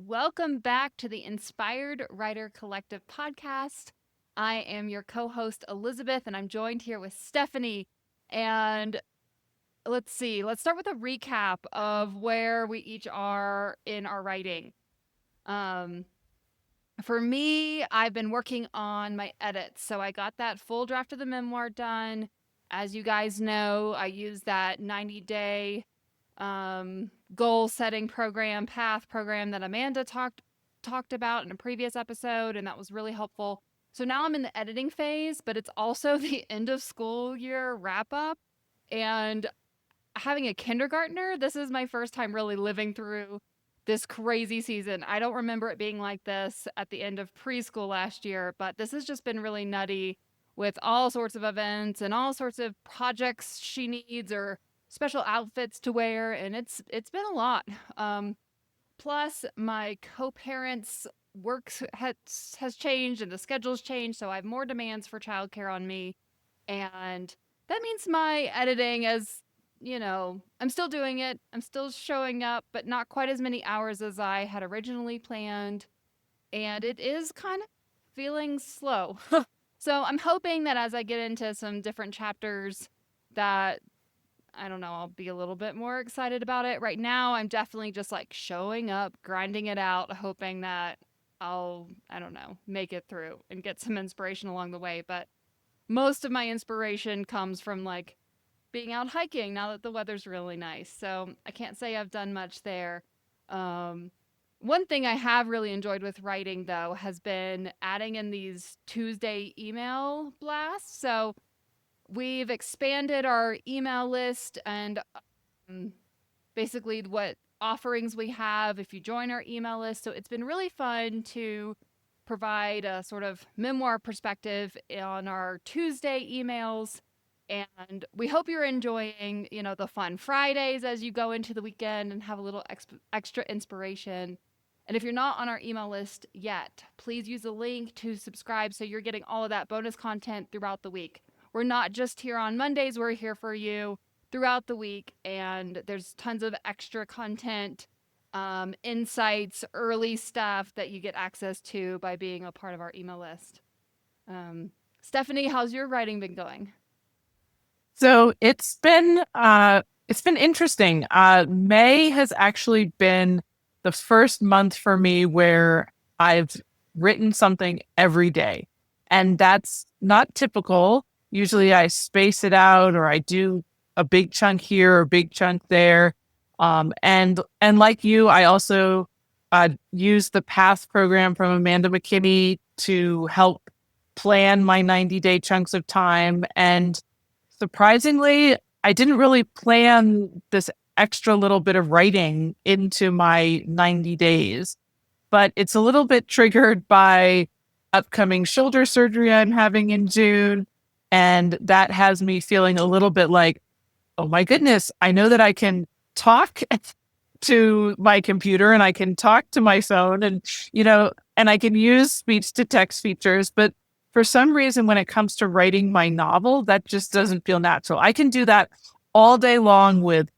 Welcome back to the Inspired Writer Collective podcast. I am your co host, Elizabeth, and I'm joined here with Stephanie. And let's start with a recap of where we each are in our writing. Um, for me, I've been working on my edits. So I got that full draft of the memoir done. As you guys know, I used that 90-day goal setting program, path program that Amanda talked about in a previous episode, and that was really helpful. So now I'm in the editing phase, but it's also the end of school year wrap up. And having a kindergartner, this is my first time really living through this crazy season. I don't remember it being like this at the end of preschool last year, but this has just been really nutty with all sorts of events and all sorts of projects she needs or special outfits to wear, and it's been a lot. Plus my co-parents work has changed and the schedule's changed, so I have more demands for childcare on me, and that means my editing as I'm still doing it. I'm still showing up, but not quite as many hours as I had originally planned. And it is kind of feeling slow. So I'm hoping that as I get into some different chapters, that I don't know, I'll be a little bit more excited about it. Right now, I'm definitely just like showing up, grinding it out, hoping that I don't know, make it through and get some inspiration along the way. But most of my inspiration comes from like being out hiking now that the weather's really nice. So I can't say I've done much there. Um, One thing I have really enjoyed with writing, though, has been adding in these Tuesday email blasts. So we've expanded our email list and um, basically what offerings we have if you join our email list. So it's been really fun to provide a sort of memoir perspective on our Tuesday emails. And we hope you're enjoying, the fun Fridays as you go into the weekend and have a little extra inspiration. And if you're not on our email list yet, please use the link to subscribe so you're getting all of that bonus content throughout the week. We're not just here on Mondays, we're here for you throughout the week, and there's tons of extra content, insights, early stuff that you get access to by being a part of our email list. Stephanie, how's your writing been going? So it's been interesting. May has actually been the first month for me where I've written something every day. And that's not typical. Usually I space it out or I do a big chunk here or a big chunk there. And like you, I also use the Path program from Amanda McKinney to help plan my 90-day chunks of time. And surprisingly, I didn't really plan this extra little bit of writing into my 90 days, but it's a little bit triggered by upcoming shoulder surgery I'm having in June. And that has me feeling a little bit like, oh my goodness, I know that I can talk to my computer and I can talk to my phone and I can use speech to text features, but for some reason, when it comes to writing my novel, that just doesn't feel natural. I can do that all day long with,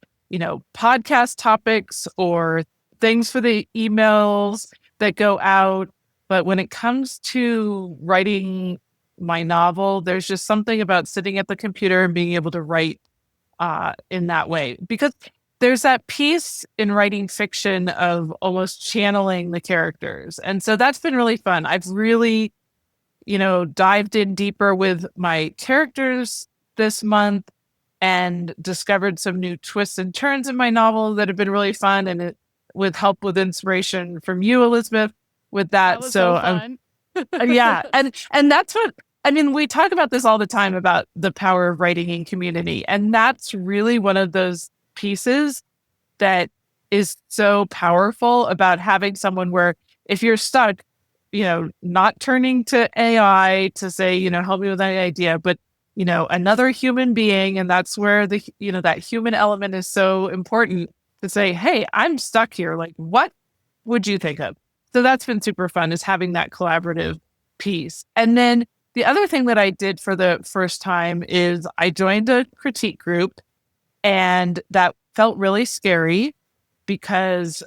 podcast topics or things for the emails that go out. But when it comes to writing my novel, there's just something about sitting at the computer and being able to write in that way. Because there's that piece in writing fiction of almost channeling the characters. And so that's been really fun. I've really dived in deeper with my characters this month and discovered some new twists and turns in my novel that have been really fun with help with inspiration from you, Elizabeth, with That that. was so So fun. yeah. And that's what I mean, we talk about this all the time about the power of writing in community. And that's really one of those pieces that is so powerful about having someone where if you're stuck, not turning to AI to say, help me with any idea, but, another human being. And that's where that human element is so important to say, hey, I'm stuck here. Like, what would you think of? So that's been super fun is having that collaborative piece. And then the other thing that I did for the first time is I joined a critique group and that felt really scary because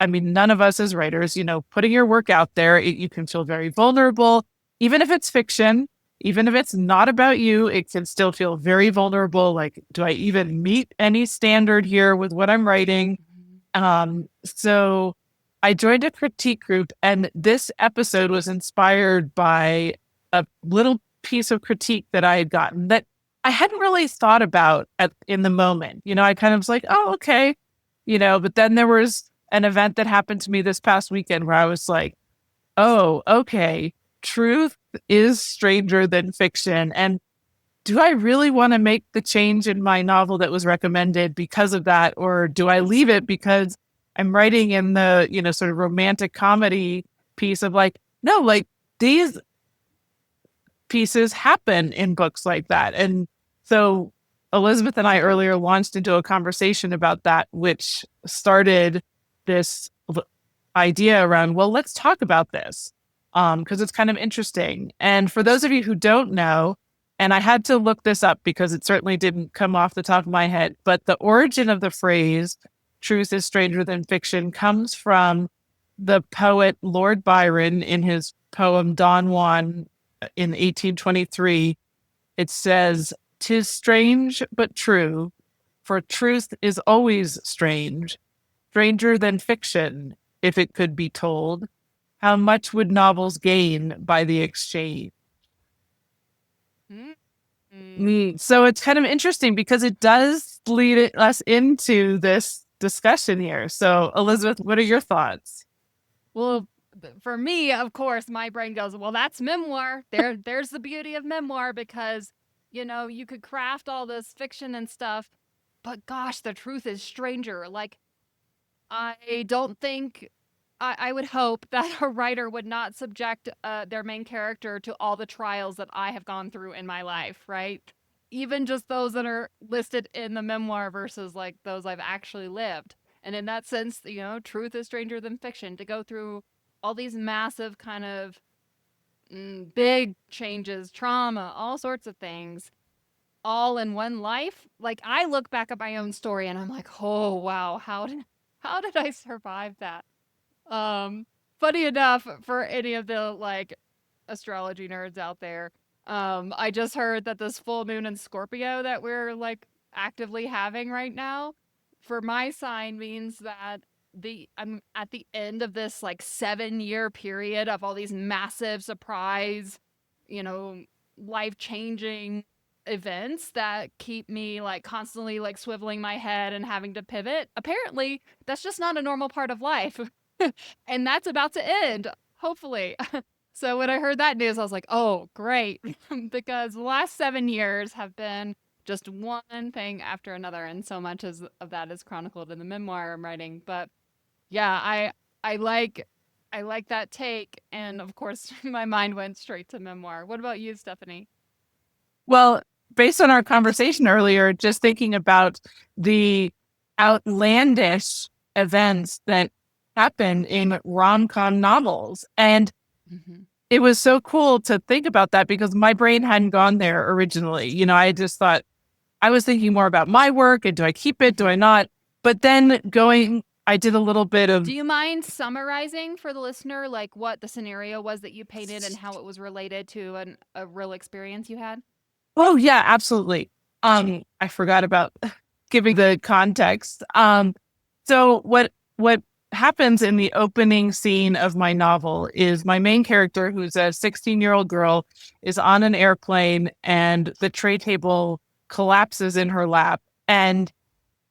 I mean, none of us as writers, putting your work out there, you can feel very vulnerable, even if it's fiction, even if it's not about you, it can still feel very vulnerable. Like, do I even meet any standard here with what I'm writing? Mhm. So I joined a critique group, and this episode was inspired by a little piece of critique that I had gotten that I hadn't really thought about in the moment. I kind of was like, oh, okay. But then there was an event that happened to me this past weekend where I was like, oh, okay. Truth is stranger than fiction. And do I really want to make the change in my novel that was recommended because of that? Or do I leave it because I'm writing in the, sort of romantic comedy piece of like, no, like these pieces happen in books like that. And so Elizabeth and I earlier launched into a conversation about that, which started this idea around, well, let's talk about this because it's kind of interesting. And for those of you who don't know, and I had to look this up because it certainly didn't come off the top of my head, but the origin of the phrase truth is stranger than fiction comes from the poet Lord Byron in his poem Don Juan in 1823. It says, "'Tis strange but true, for truth is always strange, stranger than fiction, if it could be told. How much would novels gain by the exchange?" Mhm. So it's kind of interesting because it does lead us into this discussion here. So, Elizabeth, what are your thoughts? Well, for me, of course, my brain goes, well, that's memoir. There's the beauty of memoir because, you could craft all this fiction and stuff, but gosh, the truth is stranger. Like, I don't think I would hope that a writer would not subject their main character to all the trials that I have gone through in my life, right? Even just those that are listed in the memoir versus like those I've actually lived. And in that sense, truth is stranger than fiction. To go through all these massive kind of big changes, trauma, all sorts of things, all in one life. Like I look back at my own story and I'm like, oh wow, how did I survive that? Um, Funny enough, for any of the like astrology nerds out there, I just heard that this full moon in Scorpio that we're like actively having right now for my sign means that I'm at the end of this like 7-year period of all these massive surprise, you know, life changing events that keep me like constantly like swiveling my head and having to pivot. Apparently, that's just not a normal part of life. And that's about to end, hopefully. So when I heard that news, I was like, oh, great. Because the last 7 years have been just one thing after another. And so much of that is chronicled in the memoir I'm writing. But yeah, I like I like that take. And of course, my mind went straight to memoir. What about you, Stephanie? Well, based on our conversation earlier, just thinking about the outlandish events that happen in rom-com novels. And Mm-hmm. it was so cool to think about that because my brain hadn't gone there originally. I just thought I was thinking more about my work and do I keep it? Do I not? But then I did a little bit of, Do you mind summarizing for the listener, like what the scenario was that you painted and how it was related to a real experience you had? oh yeah, absolutely. I forgot about giving the context. So what happens in the opening scene of my novel is my main character, who's a 16-year-old girl, is on an airplane and the tray table collapses in her lap and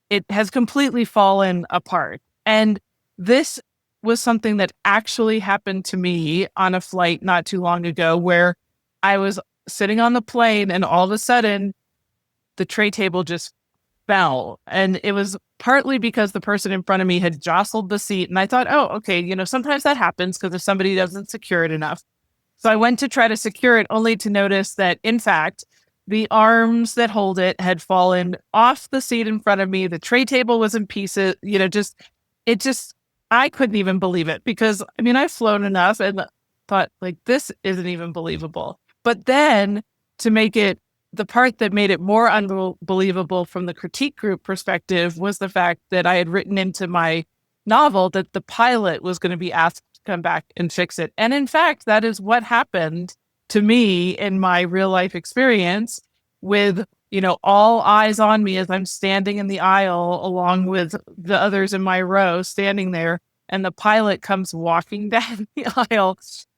it has completely fallen apart. And this was something that actually happened to me on a flight not too long ago where I was sitting on the plane and all of a sudden the tray table just fell. And it was partly because the person in front of me had jostled the seat. And I thought, oh, okay, sometimes that happens because if somebody doesn't secure it enough. So I went to try to secure it only to notice that, in fact, the arms that hold it had fallen off the seat in front of me. The tray table was in pieces, it just, I couldn't even believe it because, I mean, I've flown enough and thought, like, this isn't even believable. But then to make it, the part that made it more unbelievable from the critique group perspective was the fact that I had written into my novel that the pilot was going to be asked to come back and fix it. And in fact, that is what happened to me in my real life experience with, all eyes on me as I'm standing in the aisle along with the others in my row standing there. And the pilot comes walking down the aisle.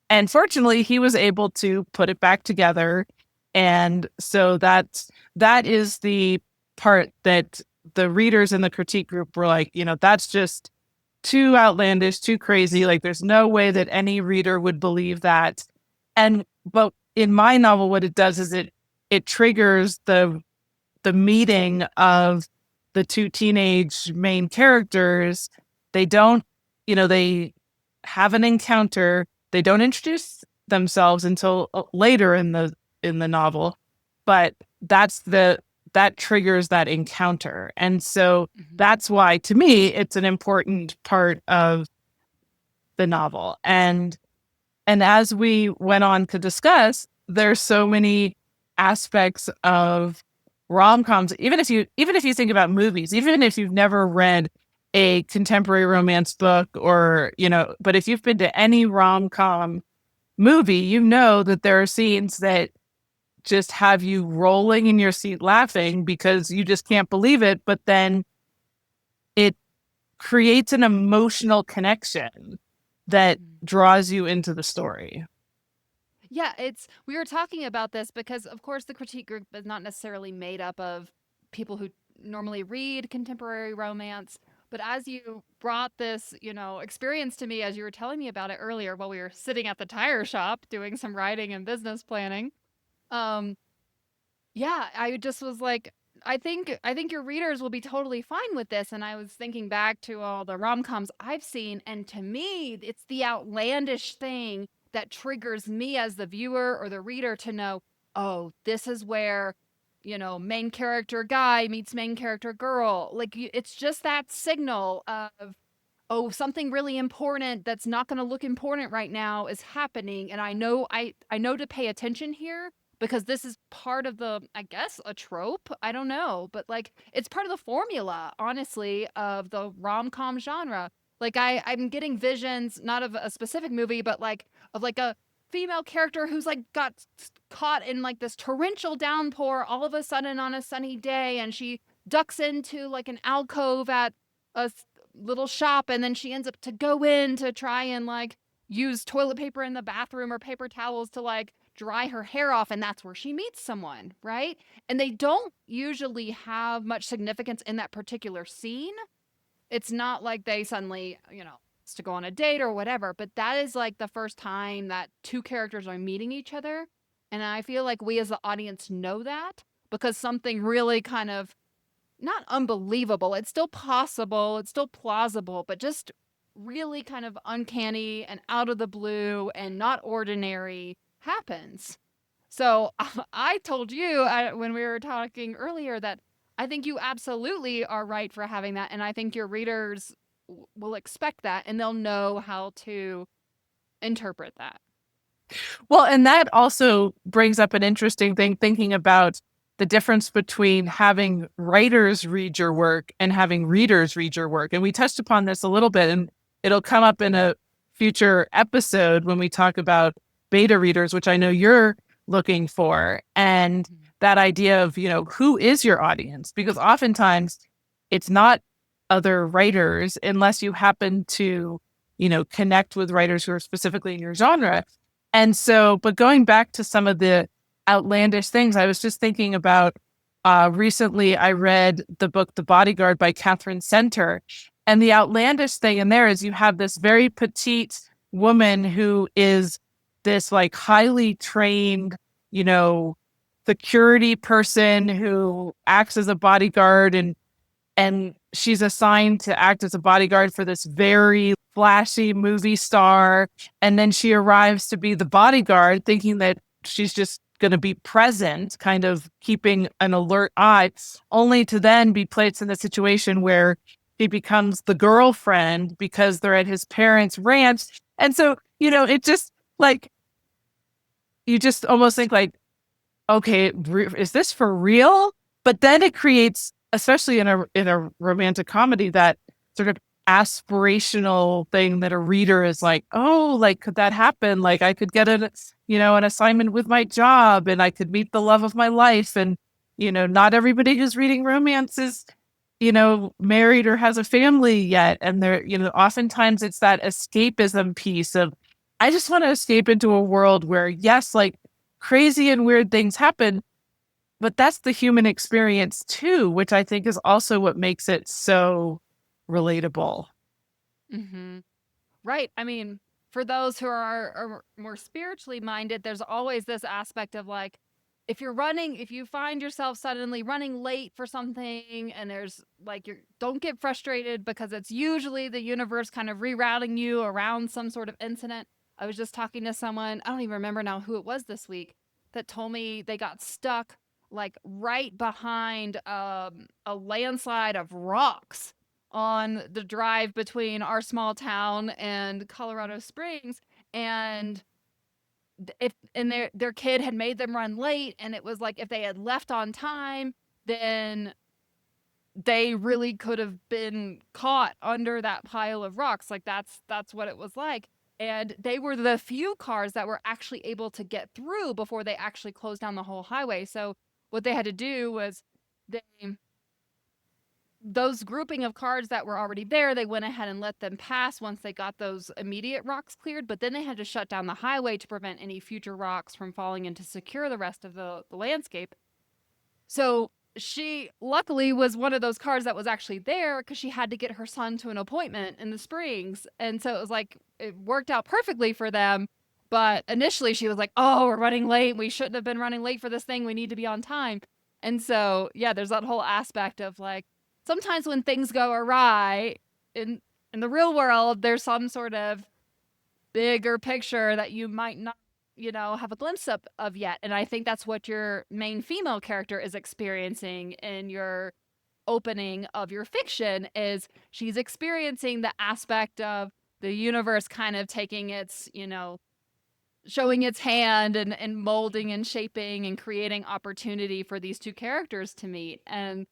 And fortunately, he was able to put it back together. And so that is the part that the readers in the critique group were like, that's just too outlandish, too crazy. Like, there's no way that any reader would believe that. But in my novel, what it does is it triggers the meeting of the two teenage main characters. They don't, they have an encounter. They don't introduce themselves until later in the novel, but that triggers that encounter. And so that's why, to me, it's an important part of the novel. And as we went on to discuss, there's so many aspects of rom-coms. Even if you think about movies, even if you've never read a contemporary romance book, or but if you've been to any rom-com movie, you know that there are scenes that just have you rolling in your seat laughing because you just can't believe it. But then it creates an emotional connection that draws you into the story. Yeah, we were talking about this because, of course, the critique group is not necessarily made up of people who normally read contemporary romance. But as you brought this, experience to me, as you were telling me about it earlier while we were sitting at the tire shop doing some writing and business planning, um, yeah, I just was like, I think your readers will be totally fine with this. And I was thinking back to all the rom-coms I've seen, and to me, it's the outlandish thing that triggers me as the viewer or the reader to know, oh, this is where, main character guy meets main character girl. Like, it's just that signal of, oh, something really important that's not going to look important right now is happening, and I know to pay attention here because this is part of the, I guess, a trope. I don't know, but like it's part of the formula, honestly, of the rom-com genre. Like I'm getting visions not of a specific movie, but like of like a female character who's like got caught in like this torrential downpour all of a sudden on a sunny day, and she ducks into like an alcove at a little shop, and then she ends up to go in to try and like use toilet paper in the bathroom or paper towels to like dry her hair off, and that's where she meets someone, right? And they don't usually have much significance in that particular scene. It's not like they suddenly, to go on a date or whatever, but that is like the first time that two characters are meeting each other. And I feel like we as the audience know that because something really kind of, not unbelievable, it's still possible, it's still plausible, but just really kind of uncanny and out of the blue and not ordinary happens. So I told you when we were talking earlier that I think you absolutely are right for having that. And I think your readers will expect that and they'll know how to interpret that. Well, and that also brings up an interesting thing, thinking about the difference between having writers read your work and having readers read your work. And we touched upon this a little bit, and it'll come up in a future episode when we talk about beta readers, which I know you're looking for. And that idea of, who is your audience? Because oftentimes it's not other writers unless you happen to, connect with writers who are specifically in your genre. And so, but going back to some of the outlandish things, I was just thinking about recently I read the book The Bodyguard by Catherine Center. And the outlandish thing in there is you have this very petite woman who is this like highly trained, security person who acts as a bodyguard, and she's assigned to act as a bodyguard for this very flashy movie star. And then she arrives to be the bodyguard thinking that she's just going to be present, kind of keeping an alert eye, only to then be placed in the situation where she becomes the girlfriend because they're at his parents' ranch. And so, it just like, you just almost think like, okay, is this for real? But then it creates, especially in a romantic comedy, that sort of aspirational thing that a reader is like, oh, like, could that happen? Like, I could get an assignment with my job and I could meet the love of my life. And, not everybody who's reading romance is, married or has a family yet. And oftentimes it's that escapism piece of, I just want to escape into a world where, yes, like crazy and weird things happen, but that's the human experience too, which I think is also what makes it so relatable. Mm-hmm. Right. I mean, for those who are more spiritually minded, there's always this aspect of like, if you find yourself suddenly running late for something and there's like, don't get frustrated because it's usually the universe kind of rerouting you around some sort of incident. I was just talking to someone, I don't even remember now who it was this week, that told me they got stuck like right behind a landslide of rocks on the drive between our small town and Colorado Springs, and if and their kid had made them run late, and it was like if they had left on time, then they really could have been caught under that pile of rocks. Like that's what it was like. And they were the few cars that were actually able to get through before they actually closed down the whole highway. So what they had to do was they those grouping of cards that were already there, they went ahead and let them pass once they got those immediate rocks cleared, but then they had to shut down the highway to prevent any future rocks from falling and to secure the rest of the landscape. So she luckily was one of those cards that was actually there because she had to get her son to an appointment in the Springs. And so it was like, it worked out perfectly for them. But initially she was like, oh, we're running late. We shouldn't have been running late for this thing. We need to be on time. And so, yeah, there's that whole aspect of like, sometimes when things go awry in in the real world, there's some sort of bigger picture that you might not, have a glimpse of yet. And I think that's what your main female character is experiencing in your opening of your fiction is she's experiencing the aspect of the universe kind of taking its, showing its hand and molding and shaping and creating opportunity for these two characters to meet. And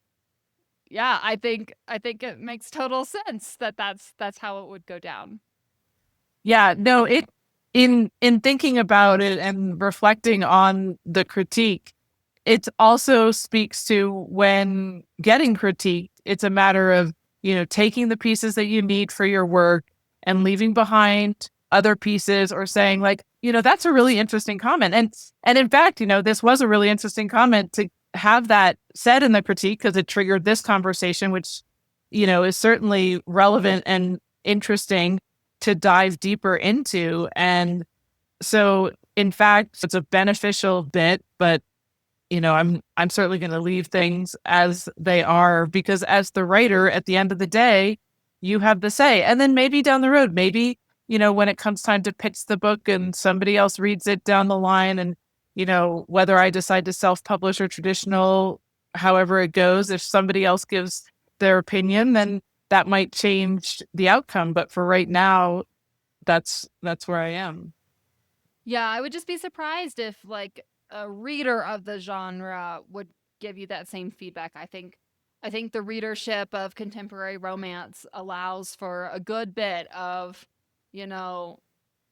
yeah, I think it makes total sense that that's how it would go down. Yeah, no, in thinking about it and reflecting on the critique, it also speaks to when getting critiqued, it's a matter of, taking the pieces that you need for your work and leaving behind other pieces or saying like, that's a really interesting comment. And in fact, this was a really interesting comment to have that said in the critique because it triggered this conversation, which, is certainly relevant and interesting to dive deeper into. And so in fact, it's a beneficial bit, but I'm certainly going to leave things as they are because as the writer, at the end of the day, you have the say. And then maybe down the road, maybe, when it comes time to pitch the book and somebody else reads it down the line and, whether I decide to self-publish or traditional, however it goes, if somebody else gives their opinion, then that might change the outcome. But for right now, that's where I am. Yeah, I would just be surprised if like a reader of the genre would give you that same feedback. I think the readership of contemporary romance allows for a good bit of, you know,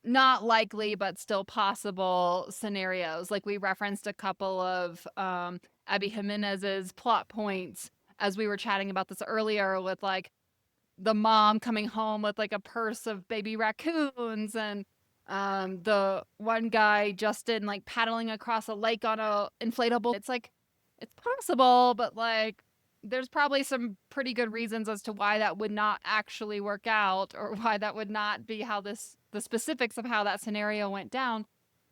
not likely but still possible scenarios. Like we referenced a couple of Abby Jimenez's plot points as we were chatting about this earlier with like the mom coming home with like a purse of baby raccoons and the one guy Justin like paddling across a lake on a inflatable. It's like it's possible, but like there's probably some pretty good reasons as to why that would not actually work out or why that would not be how the specifics of how that scenario went down.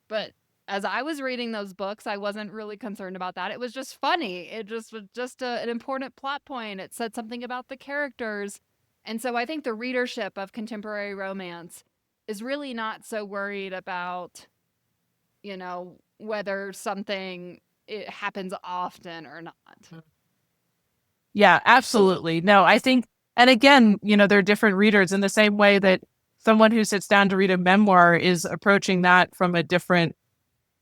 But as I was reading those books, I wasn't really concerned about that. It was just funny. It just was just an important plot point. It said something about the characters. And so I think the readership of contemporary romance is really not so worried about, whether something it happens often or not. Yeah, absolutely. No, I think, and again, there are different readers in the same way that someone who sits down to read a memoir is approaching that from a different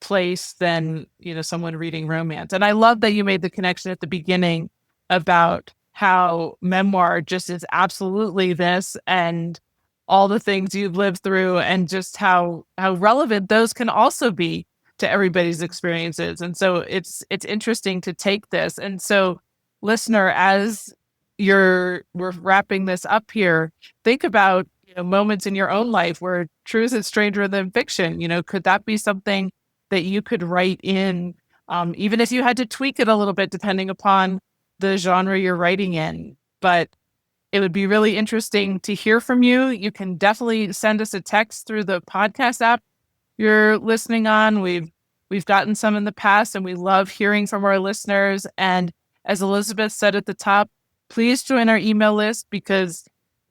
place than, someone reading romance. And I love that you made the connection at the beginning about how memoir just is absolutely this, and all the things you've lived through, and just how relevant those can also be to everybody's experiences. And so it's interesting to take this. And so, listener, as we're wrapping this up here, think about, moments in your own life where truth is stranger than fiction. Could that be something that you could write in, even if you had to tweak it a little bit depending upon the genre you're writing in? But it would be really interesting to hear from you. You can definitely send us a text through the podcast app you're listening on. We've gotten some in the past, and we love hearing from our listeners. And as Elizabeth said at the top, please join our email list, because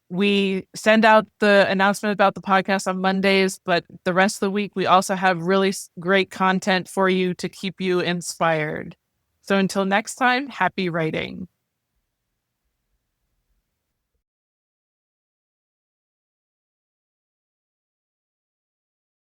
we send out the announcement about the podcast on Mondays, but the rest of the week, we also have really great content for you to keep you inspired. So until next time, happy writing.